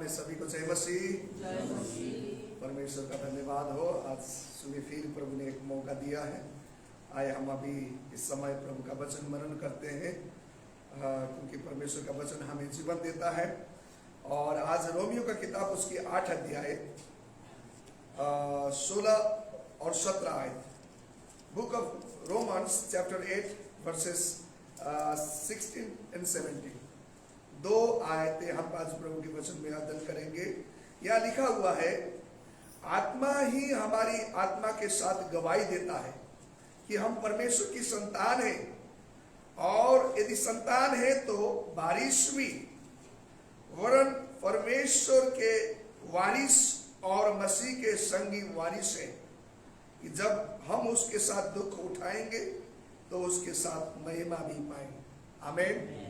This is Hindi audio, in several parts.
में सभी को जय मसीह। परमेश्वर का धन्यवाद हो, आज सुबह फिर प्रभु ने एक मौका दिया है। आए हम अभी इस समय प्रभु का वचन मनन करते हैं, क्योंकि परमेश्वर का वचन हमें जीवन देता है। और आज रोमियो का किताब उसकी 8 अध्याय 16 और 17 आयत। Book of Romans chapter 8 versus 16 and 17। 2 आयतें हम आज प्रभु के वचन में अध्ययन करेंगे। यह लिखा हुआ है, आत्मा ही हमारी आत्मा के साथ गवाही देता है कि हम परमेश्वर की संतान हैं, और यदि संतान है तो वारिसवी, वरन परमेश्वर के वारिस और मसीह के संगी वारिस हैं, कि जब हम उसके साथ दुख उठाएंगे तो उसके साथ महिमा भी पाएंगे। आमीन।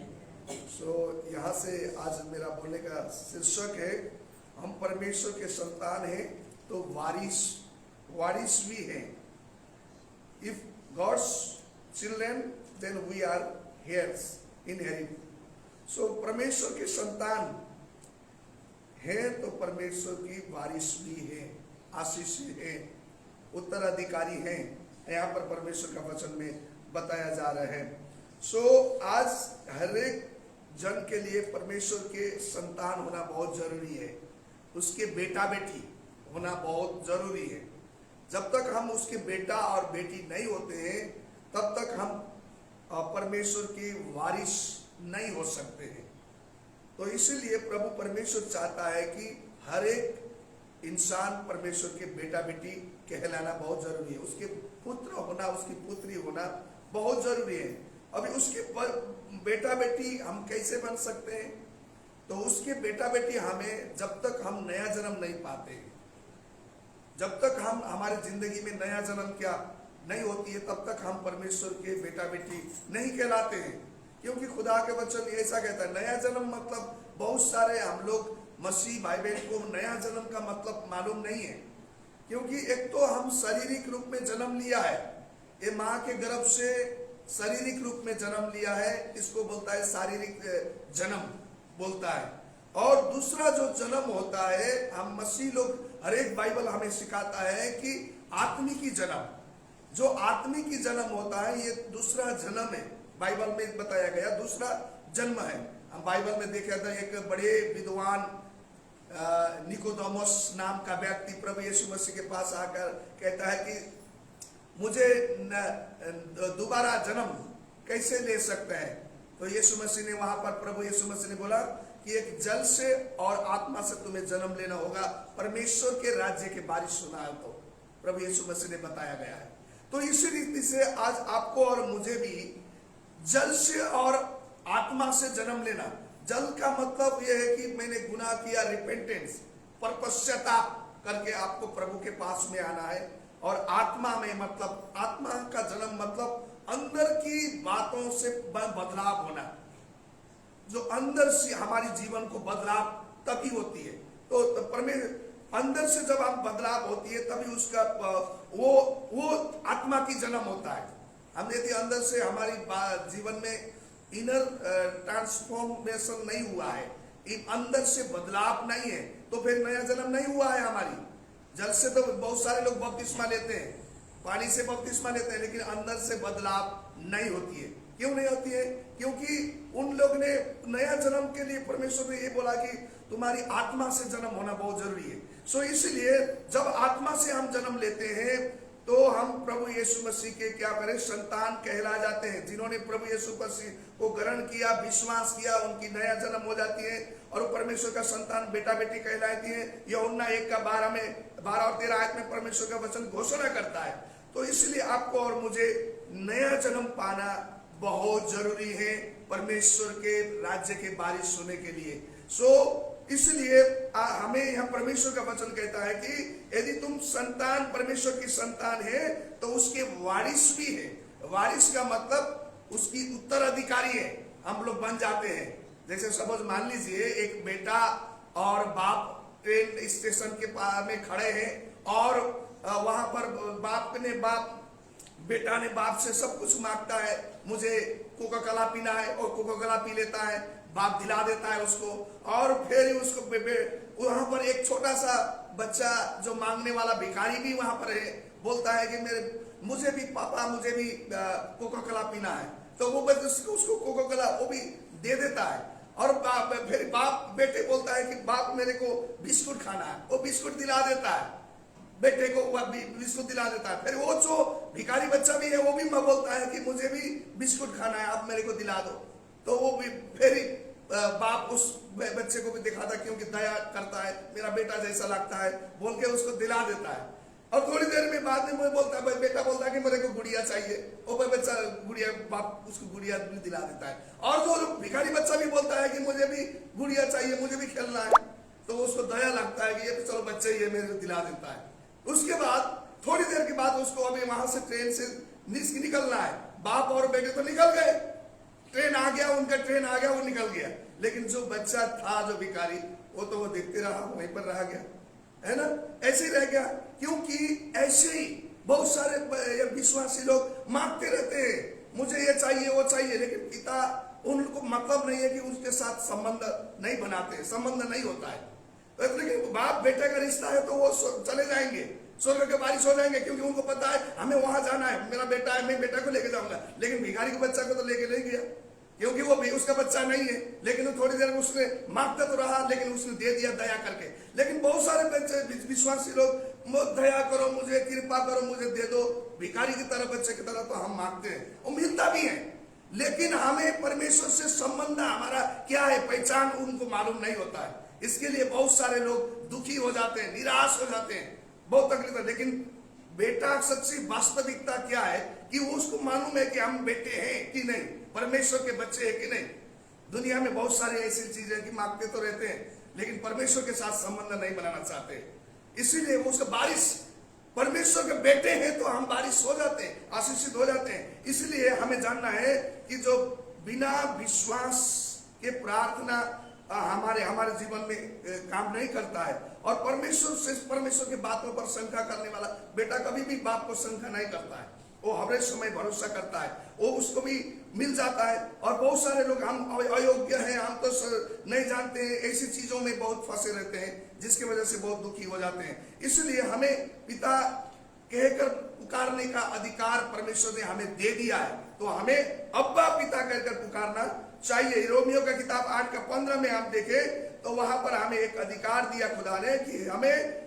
यहाँ से आज मेरा बोलने का शीर्षक है, हम परमेश्वर के संतान हैं तो वारिस भी हैं। If God's children then we are heirs, inherit. परमेश्वर के संतान हैं तो परमेश्वर की वारिस भी है, आशीष है, उत्तराधिकारी हैं। यहाँ पर परमेश्वर का वचन में बताया जा रहा है। आज हर एक जन के लिए परमेश्वर के संतान होना बहुत जरूरी है, उसके बेटा बेटी होना बहुत जरूरी है। जब तक हम उसके बेटा और बेटी नहीं होते हैं तब तक हम परमेश्वर की वारिस नहीं हो सकते हैं। तो इसीलिए प्रभु परमेश्वर चाहता है कि हर एक इंसान परमेश्वर के बेटा बेटी कहलाना बहुत जरूरी है, उसके पुत्र होना, उसकी पुत्री होना बहुत जरूरी है। अभी उसके बेटा बेटी हम कैसे बन सकते हैं? तो उसके बेटा बेटी हमें जब तक हम नया जन्म नहीं पाते, जब तक हम हमारी जिंदगी में नया जन्म क्या नहीं होती है, तब तक हम परमेश्वर के बेटा बेटी नहीं कहलाते हैं। क्योंकि खुदा के वचन ऐसा कहता है, नया जन्म मतलब बहुत सारे हम लोग मसीह भाई बहन को नया जन्म का मतलब मालूम नहीं है। क्योंकि एक तो हम शारीरिक रूप में जन्म लिया है, ये माँ के गर्भ से शारीरिक रूप में जन्म लिया है, इसको बोलता है शारीरिक जन्म बोलता है। और दूसरा जो जन्म होता है, हम मसीह लोग, हर एक बाइबल हमें सिखाता है कि आत्मिकी जन्म, जो आत्मिकी जन्म होता है, ये दूसरा जन्म है। बाइबल में बताया गया दूसरा जन्म है। हम बाइबल में देखा था, एक बड़े विद्वान निकोदेमस नाम का व्यक्ति प्रभु यीशु मसीह के पास आकर कहता है कि मुझे दोबारा जन्म कैसे ले सकते हैं? तो यीशु मसीह ने वहां पर, प्रभु यीशु मसीह ने बोला कि एक जल से और आत्मा से तुम्हें जन्म लेना होगा, परमेश्वर के राज्य के बारिश सुना है। तो प्रभु यीशु मसीह ने बताया गया है। तो इसी रीति से आज आपको और मुझे भी जल से और आत्मा से जन्म लेना। जल का मतलब यह है कि मैंने गुनाह किया, रिपेंटेंस, पश्चाताप करके आपको प्रभु के पास में आना है। और आत्मा में मतलब, आत्मा का जन्म मतलब अंदर की बातों से बदलाव होना, जो अंदर से हमारी जीवन को बदलाव तभी होती है। तो अंदर से जब आप बदलाव होती है तभी उसका वो आत्मा की जन्म होता है। हम यदि अंदर से हमारी जीवन में इनर ट्रांसफॉर्मेशन नहीं हुआ है, अंदर से बदलाव नहीं है, तो फिर नया जन्म नहीं हुआ है हमारी। जल से तो बहुत सारे लोग बपतिस्मा लेते हैं, पानी से बपतिस्मा लेते हैं, लेकिन अंदर से बदलाव नहीं होती है। क्यों नहीं होती है? क्योंकि उन लोग ने नया जन्म के लिए परमेश्वर ने ये बोला कि तुम्हारी आत्मा से जन्म होना बहुत जरूरी है। इसलिए जब आत्मा से हम जन्म लेते हैं तो हम प्रभु यीशु मसीह के क्या करें, संतान कहला जाते हैं। जिन्होंने प्रभु यीशु मसीह को ग्रहण किया, विश्वास किया, उनकी नया जन्म हो जाती है और परमेश्वर का संतान बेटा बेटी कहलाती है। यूहन्ना 1:12 में 12 और 13 आयत में परमेश्वर का वचन घोषणा करता है। तो इसलिए आपको और मुझे नया जन्म पाना बहुत जरूरी है परमेश्वर के राज्य के बारिश होने के लिए। इसलिए हमें यह परमेश्वर का वचन कहता है कि यदि तुम संतान, परमेश्वर की संतान है, तो उसके वारिस भी है। वारिस का मतलब उसकी उत्तराधिकारी है, हम लोग बन जाते हैं। जैसे सपोज मान लीजिए एक बेटा और बाप ट्रेन स्टेशन के पास में खड़े हैं, और वहां पर बेटा ने बाप से सब कुछ मांगता है, मुझे कोका कोला पीना है, और कोका कोला पी लेता है, बाप दिला देता है उसको। और फिर उसको वहां पर एक छोटा सा बच्चा जो मांगने वाला भिखारी भी वहां पर है, बोलता है कि मुझे भी पापा, मुझे भी कोका कोला पीना है। तो वो उसको कोका कोला वो भी दे देता है। और फिर बाप बेटे बोलता है कि बाप मेरे को बिस्कुट खाना है, वो बिस्कुट दिला देता है, बेटे को वह बिस्कुट दिला देता है। फिर वो जो भिखारी बच्चा भी है वो भी बोलता है कि मुझे भी बिस्कुट खाना है, आप मेरे को दिला दो। तो वो भी फिर बाप उस बच्चे को भी दिखाता, क्योंकि दया करता है, मेरा बेटा जैसा लगता है बोल के उसको दिला देता है। और थोड़ी देर में बाद में बोलता है, बेटा बोलता है कि मेरे को गुड़िया चाहिए, वो बच्चा गुड़िया, बाप उसको गुड़िया भी दिला देता है। और जो भिखारी बच्चा भी बोलता है कि मुझे भी गुड़िया चाहिए, मुझे भी खेलना है। तो उसको दया लगता है कि ये तो चलो बच्चे ये मेरे को दिला देता है। उसके बाद थोड़ी देर के बाद उसको अभी वहां से ट्रेन से निकलना है। बाप और बेटे तो निकल गए, ट्रेन आ गया, उनका ट्रेन आ गया, वो निकल गया। लेकिन जो बच्चा था, जो भिखारी, वो तो वो देखते रहा, वहीं पर रह गया, है ना, ऐसे ही रह गया। क्योंकि ऐसे ही बहुत सारे विश्वासी लोग मांगते रहते हैं, मुझे ये चाहिए वो चाहिए, लेकिन पिता उनको मतलब नहीं है कि उसके साथ संबंध नहीं बनाते, संबंध नहीं होता है। लेकिन बाप बेटे का रिश्ता है तो वो चले जाएंगे, स्वर्ग के बारिश हो जाएंगे, क्योंकि उनको पता है हमें वहां जाना है, मेरा बेटा है, मैं बेटा को लेके जाऊंगा। लेकिन भिखारी के बच्चा को तो लेके नहीं गया, क्योंकि वो भी उसका बच्चा नहीं है। लेकिन थोड़ी देर में उसने मांगता तो रहा, लेकिन उसने दे दिया दया करके। लेकिन बहुत सारे बच्चे विश्वासी लोग, दया करो मुझे, कृपा करो मुझे, दे दो, भिखारी की तरह, बच्चे की तरह तो हम मांगते हैं, वो मिलता भी है। लेकिन हमें परमेश्वर से संबंध हमारा क्या है, पहचान उनको मालूम नहीं होता है। इसके लिए बहुत सारे लोग दुखी हो जाते हैं, निराश हो जाते हैं, बहुत तकलीफ है। लेकिन बेटा सच्ची वास्तविकता क्या है कि उसको मालूम है कि हम बेटे हैं कि नहीं, परमेश्वर के बच्चे हैं कि नहीं। दुनिया में बहुत सारी ऐसी चीजें कि मांगते तो रहते हैं, लेकिन परमेश्वर के साथ संबंध नहीं बनाना चाहते। इसीलिए वो उसका बारिश, परमेश्वर के बेटे हैं तो हम बारिश हो जाते हैं, आशीषित हो जाते हैं। इसलिए हमें जानना है कि जो बिना विश्वास के प्रार्थना हमारे जीवन में काम नहीं करता है। और परमेश्वर की बातों पर शंका करने वाला बेटा कभी भी बाप को शंका नहीं करता है, वो हर समय भरोसा करता है, वो उसको भी मिल जाता है। और बहुत सारे लोग हम अयोग्य हैं, हम तो नहीं जानते हैं, ऐसी चीजों में बहुत फंसे रहते हैं, जिसकी वजह से बहुत दुखी हो जाते हैं। इसलिए हमें पिता कहकर पुकारने का अधिकार परमेश्वर ने हमें दे दिया है, तो हमें अब्बा पिता कहकर पुकारना चाहिए। रोमियो का किताब 8:15 में आप देखें तो वहां पर हमें एक अधिकार दिया खुदा ने कि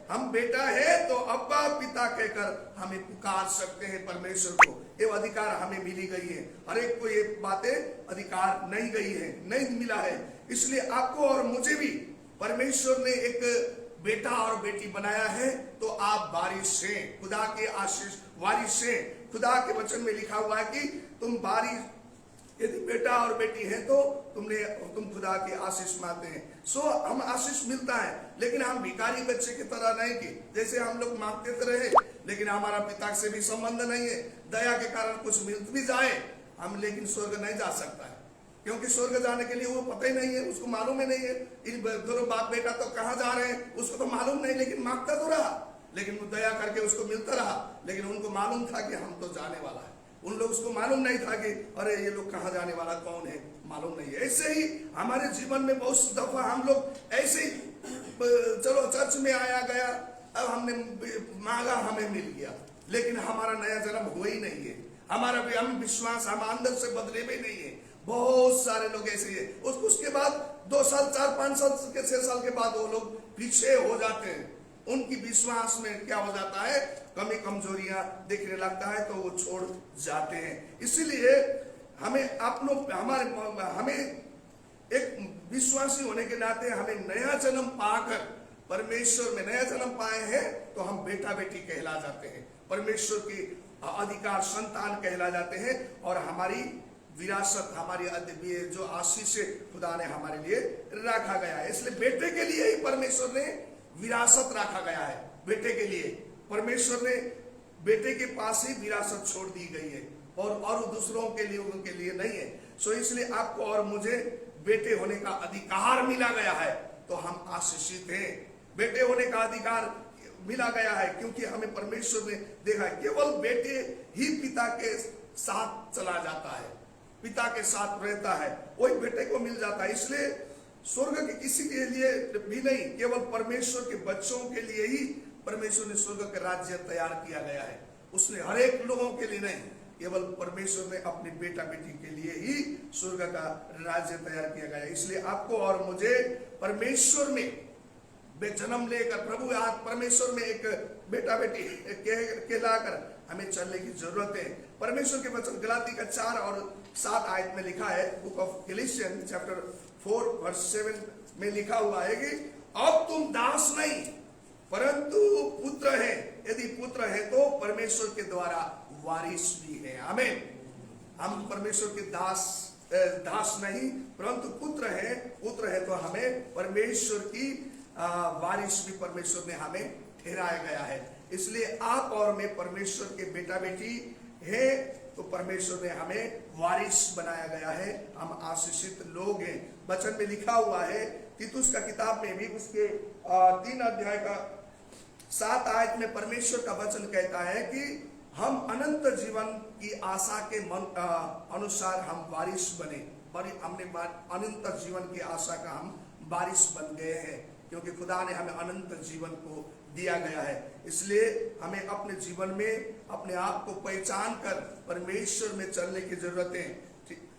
हम बेटा है तो अब्बा पिता कहकर हमें पुकार सकते हैं परमेश्वर को। ये अधिकार हमें मिली गई है, हर एक को ये बातें अधिकार नहीं गई है, नहीं मिला है। इसलिए आपको और मुझे भी परमेश्वर ने एक बेटा और बेटी बनाया है, तो आप वारिस हैं, खुदा के आशीष वारिस हैं। खुदा के वचन में लिखा हुआ है कि तुम वारिस, यदि बेटा और बेटी है तो तुम खुदा के आशीष मानते हैं। सो हम आशीष मिलता है, लेकिन हम भिखारी बच्चे की तरह नहीं कि जैसे हम लोग मांगते तो रहे, लेकिन हमारा पिता से भी संबंध नहीं है। दया के कारण कुछ मिल भी जाए हम, लेकिन स्वर्ग नहीं जा सकता है, क्योंकि स्वर्ग जाने के लिए वो पता ही नहीं है, उसको मालूम ही नहीं है। इन दोनों बाप बेटा तो कहाँ जा रहे हैं उसको तो मालूम नहीं, लेकिन मांगता तो रहा, लेकिन वो दया करके उसको मिलता रहा। लेकिन उनको मालूम था कि हम तो जाने वाला है, उन लोग उसको मालूम नहीं था कि अरे ये लोग कहाँ जाने वाला कौन है, मालूम नहीं है। ऐसे ही हमारे जीवन में बहुत दफा हम लोग ऐसे ही चलो चर्च में आया गया, अब हमने मांगा हमें मिल गया, लेकिन हमारा नया जन्म हुआ ही नहीं है, हमारा भी हम विश्वास हम अंदर से बदले भी नहीं है। बहुत सारे लोग ऐसे है, उसके बाद 2 साल 4-5 साल के 6 साल के बाद वो लोग पीछे हो जाते हैं, उनकी विश्वास में क्या हो जाता है, कमी कमजोरियां दिखने लगता है, तो वो छोड़ जाते हैं। इसीलिए हमें हमें एक विश्वासी होने के नाते हमें नया जन्म पाकर परमेश्वर में नया जन्म पाए हैं, तो हम बेटा बेटी कहला जाते हैं, परमेश्वर की अधिकार संतान कहला जाते हैं। और हमारी विरासत, हमारी जो आशीष खुदा ने हमारे लिए रखा गया है, इसलिए बेटे के लिए ही परमेश्वर ने विरासत रखा गया है। बेटे के लिए परमेश्वर ने बेटे के पास ही विरासत छोड़ दी गई है, और दूसरों के लिए उनके लिए नहीं है। सो इसलिए आपको और मुझे बेटे होने का अधिकार मिला गया है, तो हम आशीषित हैं। बेटे होने का अधिकार मिला गया है क्योंकि हमें परमेश्वर ने देखा है, केवल बेटे ही पिता के साथ चला जाता है, पिता के साथ रहता है, वही बेटे को मिल जाता है। इसलिए स्वर्ग के किसी के लिए भी नहीं, केवल परमेश्वर के बच्चों के लिए ही परमेश्वर ने स्वर्ग का राज्य तैयार किया गया है। उसने हर एक लोगों के लिए नहीं, केवल परमेश्वर ने अपने बेटा बेटी के लिए ही स्वर्ग का राज्य तैयार किया गया है। इसलिए आपको और मुझे परमेश्वर में जन्म लेकर, प्रभु आज परमेश्वर में एक बेटा बेटी कहलाकर हमें चलने की जरूरत है। परमेश्वर के वचन गलाती का 4 और 7 आयत में लिखा है, बुक ऑफ गैलेशियन चैप्टर 4 वर्स 7 में लिखा हुआ है कि अब तुम दास नहीं परंतु पुत्र है, यदि पुत्र है तो परमेश्वर के द्वारा वारिस भी है। आमीन। हम परमेश्वर के दास नहीं परंतु पुत्र है तो हमें परमेश्वर की वारिस भी परमेश्वर ने हमें ठहराया गया है। इसलिए आप और मैं परमेश्वर के बेटा बेटी है तो परमेश्वर ने हमें वारिस बनाया गया है। हम आशीषित लोग हैं। वचन में लिखा हुआ है तीतुस का किताब में भी उसके 3 अध्याय का 7 आयत में परमेश्वर का वचन कहता है कि हम अनंत जीवन की आशा के अनुसार हम वारिस बने। हमने अनंत जीवन की आशा का हम वारिस बन गए हैं, क्योंकि खुदा ने हमें अनंत जीवन को दिया गया है। इसलिए हमें अपने जीवन में अपने आप को पहचान कर परमेश्वर में चलने की जरूरत है।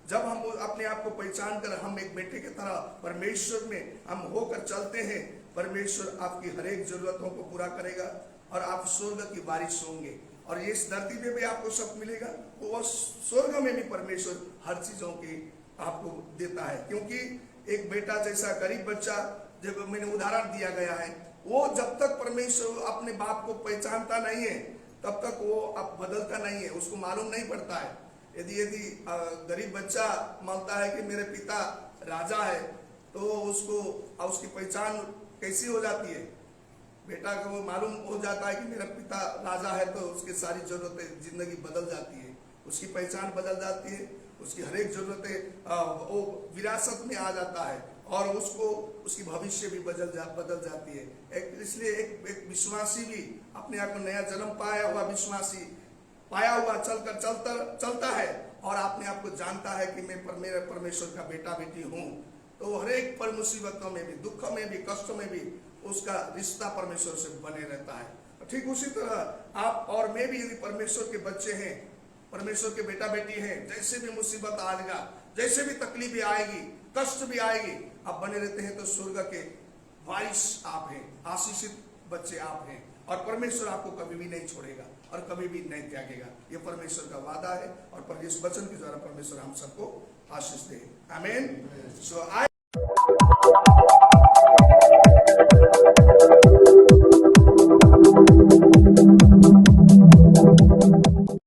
जब हम अपने आप को पहचान कर हम एक बेटे की तरह परमेश्वर में हम होकर चलते हैं, परमेश्वर आपकी हर एक जरूरतों को पूरा करेगा और आप स्वर्ग की वारिस होंगे। और इस धरती पे भी आपको सब मिलेगा, वो स्वर्ग में भी परमेश्वर हर चीजों की आपको देता है। क्योंकि एक बेटा जैसा गरीब बच्चा, जब मैंने उदाहरण दिया गया है, वो जब तक परमेश्वर अपने बाप को पहचानता नहीं है तब तक वो अब बदलता नहीं है, उसको मालूम नहीं पड़ता है। यदि गरीब बच्चा मानता है कि मेरे पिता राजा है तो उसकी पहचान कैसी हो जाती है? बेटा को वो मालूम हो जाता है कि मेरा पिता राजा है तो उसकी सारी जरूरतें जिंदगी बदल जाती है, उसकी पहचान बदल जाती है, उसकी हर एक जरूरतें वो विरासत में आ जाता है और उसकी भविष्य भी बदल जाती है। इसलिए एक विश्वासी भी अपने आप को नया जन्म पाया हुआ विश्वासी पाया हुआ चलता है और अपने आप को जानता है कि मैं मेरे परमेश्वर का बेटा बेटी हूँ, तो हर एक पर मुसीबतों में भी, दुख में भी, कष्ट में भी उसका रिश्ता परमेश्वर से बने रहता है। ठीक उसी तरह आप और मैं भी यदि परमेश्वर के बच्चे हैं, परमेश्वर के बेटा बेटी हैं, जैसे भी मुसीबत आएगा, जैसे भी तकलीफें आएगी, कष्ट भी आएगी, आप बने रहते हैं तो स्वर्ग के वारिस आप हैं, आशीषित बच्चे आप हैं और परमेश्वर आपको कभी भी नहीं छोड़ेगा और कभी भी नहीं त्यागेगा। ये परमेश्वर का वादा है और इस वचन के द्वारा परमेश्वर हम सबको आशीष दे। आमीन। सो